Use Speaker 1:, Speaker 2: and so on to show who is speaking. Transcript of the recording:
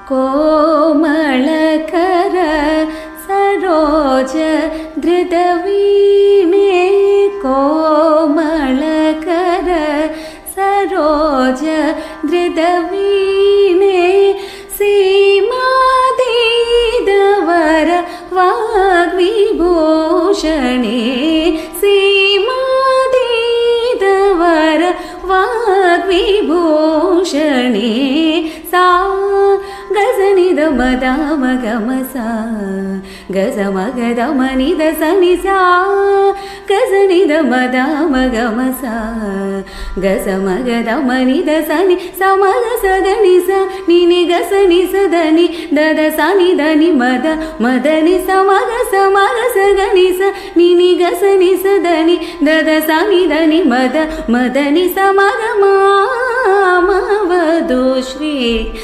Speaker 1: कोमलकर सरोज धृतवीणे कोमलकर सरोज धृतवीणे सीमातीदवर वाग्विभूषणे सीमातीदवर वाग्विभूषणे सा गजनिद madam गमसा गजमगद मनिद Sanisha गजनिद madam गमसा गजमगद मनिद सनि समग सदनि स निनि गसनि सदनि दद सनि दनि मद मदनि समग सगनि स निनि गसनि सदनि दद सनि दनि मद मदनि समग मामवधु श्री